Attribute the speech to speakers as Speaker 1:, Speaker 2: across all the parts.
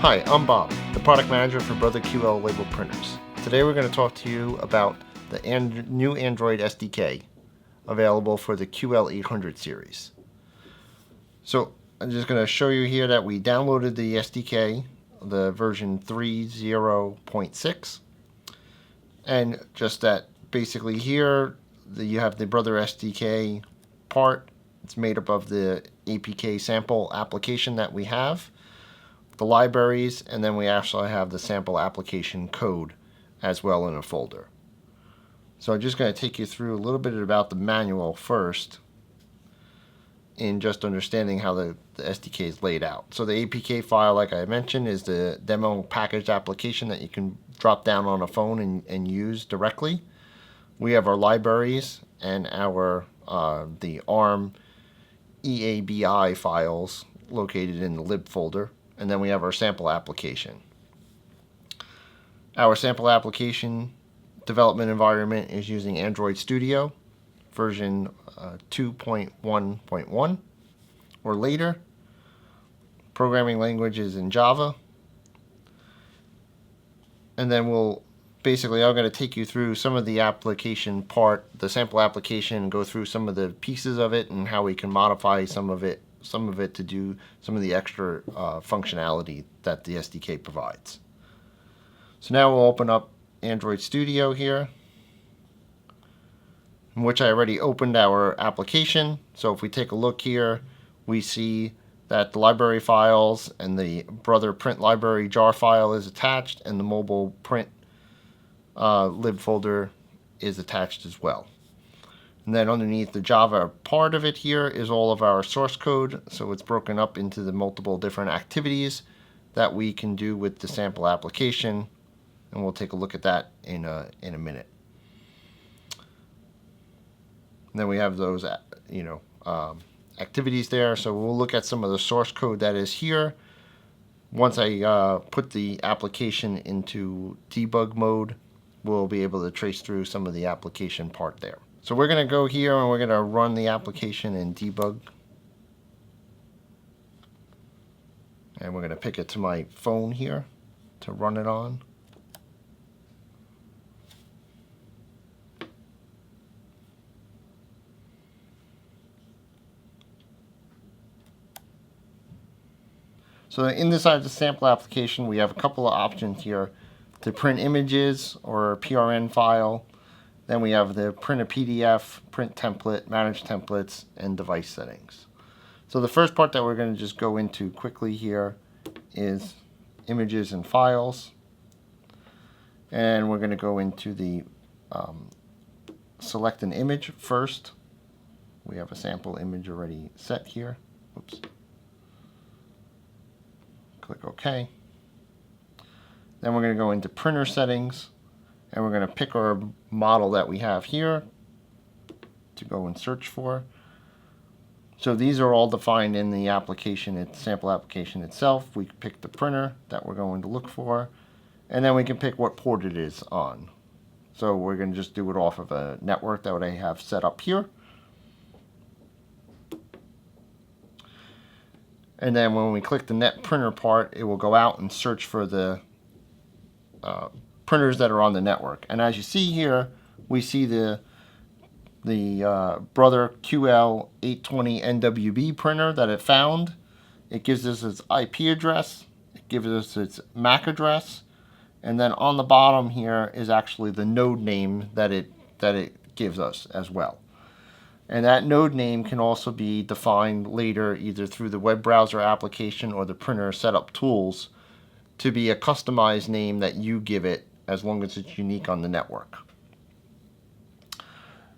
Speaker 1: Hi, I'm Bob, the product manager for Brother QL label printers. Today we're going to talk to you about the new Android SDK available for the QL800 series. So I'm just going to show you here that we downloaded the SDK, the version 3.0.6, and just that basically here you have the Brother SDK part. It's made up of the APK sample application that we have, the libraries, and then we actually have the sample application code as well in a folder. So I'm just going to take you through a little bit about the manual first in just understanding how the SDK is laid out. So the APK file, like I mentioned, is the demo packaged application that you can drop down on a phone and use directly. We have our libraries and our the ARM EABI files located in the lib folder. And then we have our sample application. Our sample application development environment is using Android Studio version 2.1.1 or later. Programming language is in Java. And then I'm going to take you through some of the application part, the sample application, and go through some of the pieces of it and how we can modify some of it to do some of the extra functionality that the SDK provides. So now we'll open up Android Studio here, in which I already opened our application. So if we take a look here, we see that the library files and the Brother print library jar file is attached, and the mobile print lib folder is attached as well. And then underneath the Java part of it here is all of our source code. So it's broken up into the multiple different activities that we can do with the sample application. And we'll take a look at that in a minute. And then we have those, activities there. So we'll look at some of the source code that is here. Once I put the application into debug mode, we'll be able to trace through some of the application part there. So we're going to go here and we're going to run the application in debug. And we're going to pick it to my phone here to run it on. So inside the sample application, we have a couple of options here to print images or a PRN file. Then we have the print a PDF, print template, manage templates, and device settings. So the first part that we're going to just go into quickly here is images and files. And we're going to go into the select an image first. We have a sample image already set here. Oops. Click OK. Then we're going to go into printer settings. And we're going to pick our model that we have here to go and search for. So these are all defined in the application, sample application itself. We pick the printer that we're going to look for, and then we can pick what port it is on. So we're going to just do it off of a network that I have set up here. And then when we click the net printer part, it will go out and search for the printers that are on the network. And as you see here, we see the Brother QL820 NWB printer that it found. It gives us its IP address, it gives us its MAC address, and then on the bottom here is actually the node name that it gives us as well. And that node name can also be defined later either through the web browser application or the printer setup tools to be a customized name that you give it, as long as it's unique on the network.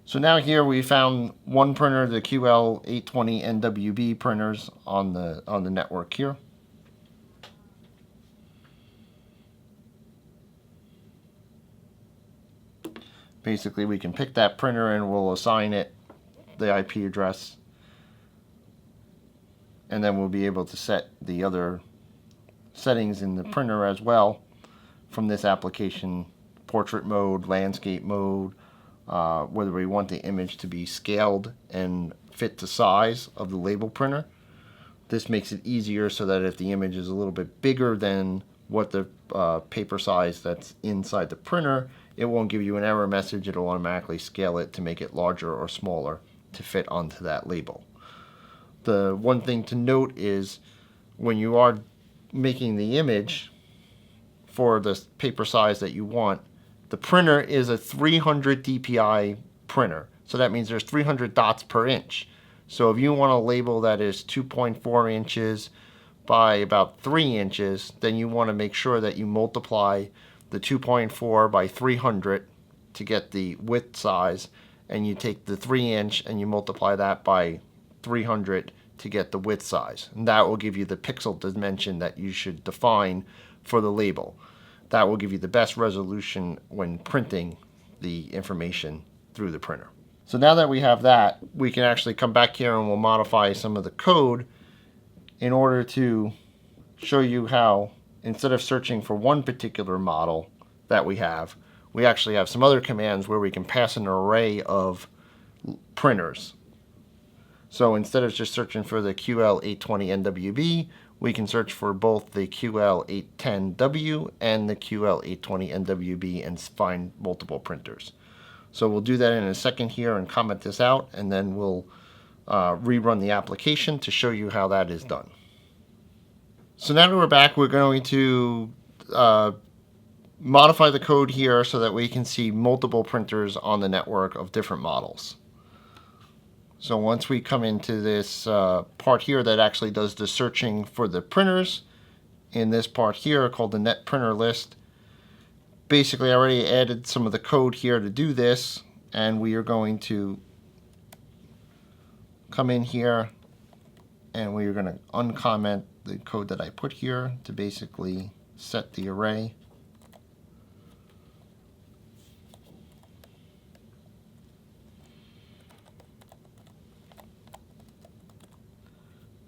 Speaker 1: So now here we found one printer, the QL820 NWB printers on the network here. Basically, we can pick that printer and we'll assign it the IP address, and then we'll be able to set the other settings in the printer as well from this application: portrait mode, landscape mode, whether we want the image to be scaled and fit the size of the label printer, This makes it easier so that if the image is a little bit bigger than what the paper size that's inside the printer, it won't give you an error message. It'll automatically scale it to make it larger or smaller to fit onto that label. The one thing to note is when you are making the image for the paper size that you want, the printer is a 300 dpi printer. So that means there's 300 dots per inch. So if you want a label that is 2.4 inches by about 3 inches, then you want to make sure that you multiply the 2.4 by 300 to get the width size, and you take the 3-inch and you multiply that by 300 to get the width size. And that will give you the pixel dimension that you should define for the label. That will give you the best resolution when printing the information through the printer. So now that we have that, we can actually come back here and we'll modify some of the code in order to show you how, instead of searching for one particular model that we actually have some other commands where we can pass an array of printers. So instead of just searching for the QL820NWB, we can search for both the QL810W and the QL820NWB and find multiple printers. So we'll do that in a second here and comment this out, and then we'll rerun the application to show you how that is done. So now that we're back, we're going to modify the code here so that we can see multiple printers on the network of different models. So once we come into this part here that actually does the searching for the printers, in this part here called the net printer list, basically I already added some of the code here to do this, and we are going to come in here and we are going to uncomment the code that I put here to basically set the array.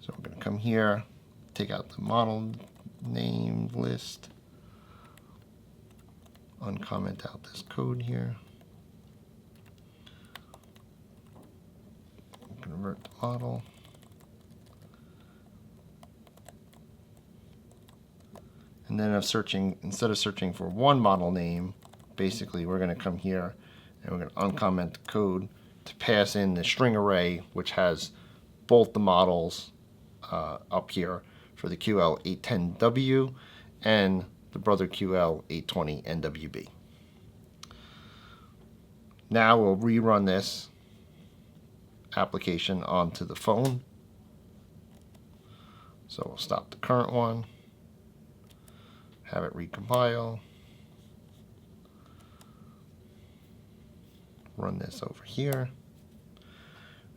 Speaker 1: So I'm going to come here, take out the model name list, uncomment out this code here, convert the model, and then instead of searching for one model name, basically we're going to come here and we're going to uncomment the code to pass in the string array, which has both the models up here for the QL810W and the Brother QL820NWB. Now we'll rerun this application onto the phone. So we'll stop the current one, have it recompile, run this over here,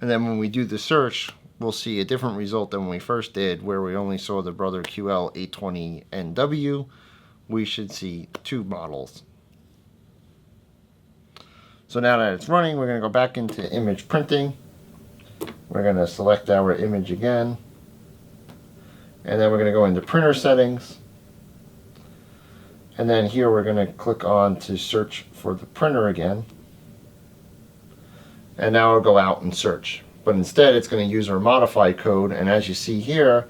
Speaker 1: and then when we do the search, we'll see a different result than when we first did, where we only saw the Brother QL820NW. We should see two models. So now that it's running, we're going to go back into image printing. We're going to select our image again, and then we're going to go into printer settings, and then here we're going to click on to search for the printer again, and now it'll go out and search. But instead it's going to use our modify code, and as you see here,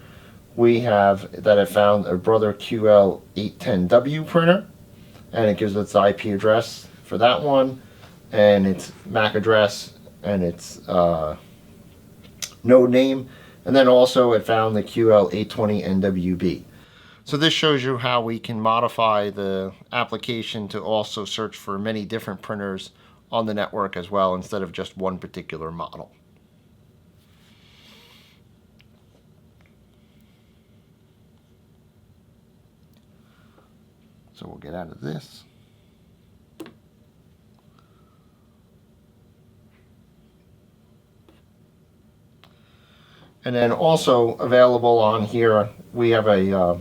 Speaker 1: we have that it found a Brother QL810W printer, and it gives us the IP address for that one, and its MAC address, and its node name, and then also it found the QL820NWB. So this shows you how we can modify the application to also search for many different printers on the network as well, instead of just one particular model. So we'll get out of this. And then also available on here, we have a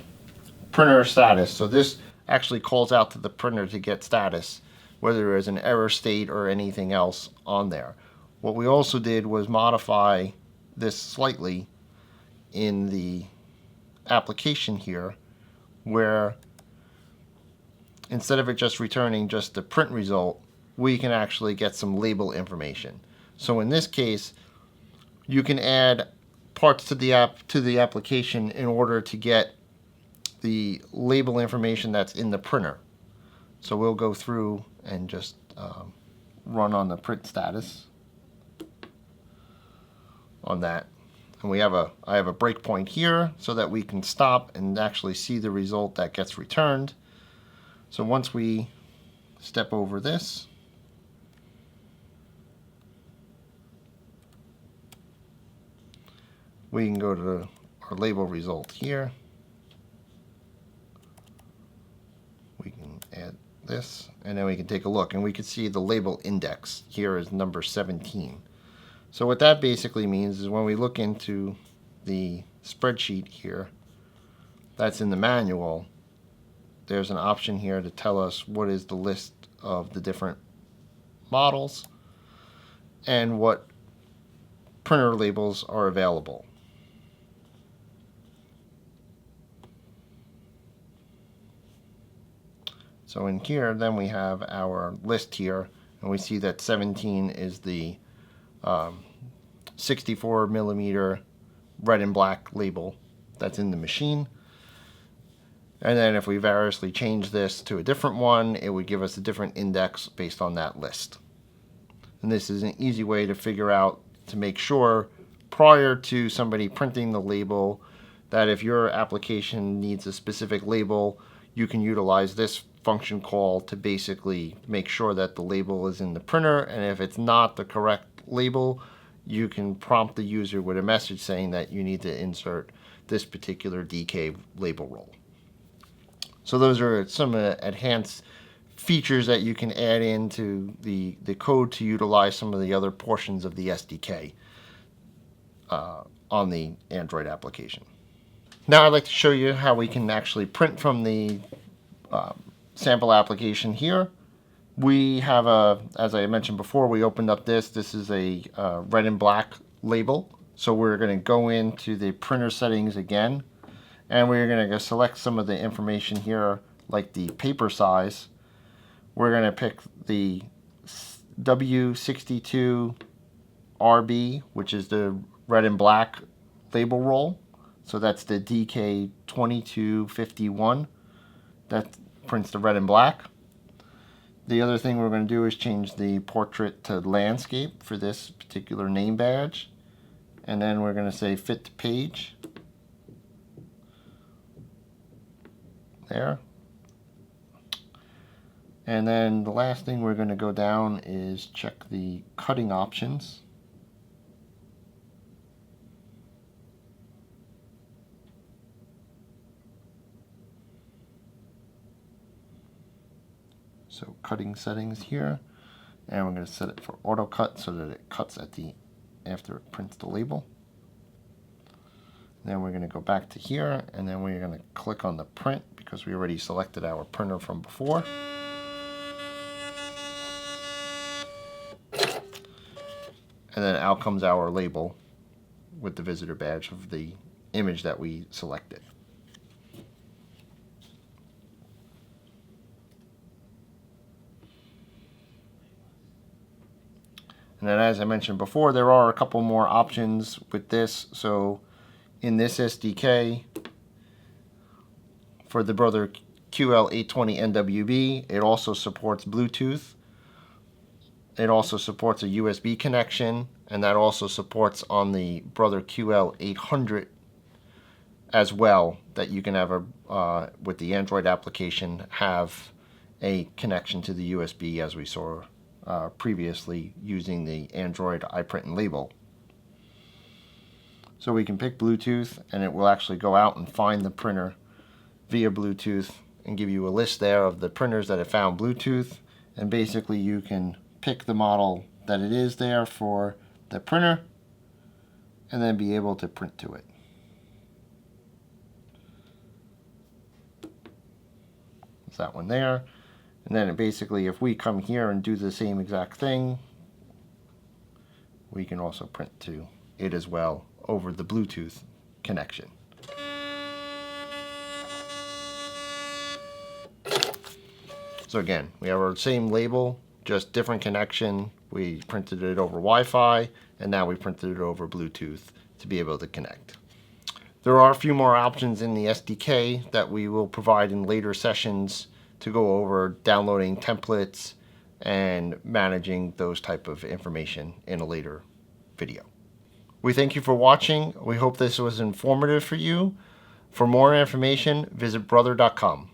Speaker 1: printer status. So this actually calls out to the printer to get status, whether there is an error state or anything else on there. What we also did was modify this slightly in the application here, where instead of it just returning just the print result, we can actually get some label information. So in this case, you can add parts to the application in order to get the label information that's in the printer. So we'll go through and just run on the print status on that. And I have a breakpoint here so that we can stop and actually see the result that gets returned. So once we step over this, we can go to our label result here. We can add this, and then we can take a look, and we can see the label index here is number 17. So what that basically means is when we look into the spreadsheet here, that's in the manual, there's an option here to tell us what is the list of the different models and what printer labels are available. So in here, then we have our list here, and we see that 17 is the 64 millimeter red and black label that's in the machine. And then if we variously change this to a different one, it would give us a different index based on that list. And this is an easy way to figure out, to make sure prior to somebody printing the label, that if your application needs a specific label, you can utilize this function call to basically make sure that the label is in the printer, and if it's not the correct label, you can prompt the user with a message saying that you need to insert this particular DK label role. So those are some enhanced features that you can add into the code to utilize some of the other portions of the SDK on the Android application. Now I'd like to show you how we can actually print from the sample application here. We have as I mentioned before, we opened up this is a red and black label. So we're going to go into the printer settings again, and we're going to go select some of the information here, like the paper size. We're going to pick the W62RB, which is the red and black label roll. So that's the DK2251. That prints the red and black. The other thing we're going to do is change the portrait to landscape for this particular name badge. And then we're going to say fit to page. There. And then the last thing we're going to go down is check the cutting options. So cutting settings here, and we're going to set it for auto cut so that it cuts at the after it prints the label. Then we're going to go back to here, and then we're going to click on the print because we already selected our printer from before. And then out comes our label with the visitor badge of the image that we selected. And then, as I mentioned before, there are a couple more options with this. So in this SDK, for the Brother QL820NWB, it also supports Bluetooth. It also supports a USB connection, and that also supports on the Brother QL800 as well, that you can have with the Android application, have a connection to the USB, as we saw previously using the Android iPrint and label. So we can pick Bluetooth, and it will actually go out and find the printer via Bluetooth and give you a list there of the printers that have found Bluetooth, and basically you can pick the model that it is there for the printer and then be able to print to it. There's that one there. And then basically, if we come here and do the same exact thing, we can also print to it as well over the Bluetooth connection. So again, we have our same label, just different connection. We printed it over Wi-Fi, and now we printed it over Bluetooth to be able to connect. There are a few more options in the SDK that we will provide in later sessions to go over downloading templates and managing those type of information in a later video. We thank you for watching. We hope this was informative for you. For more information, visit brother.com.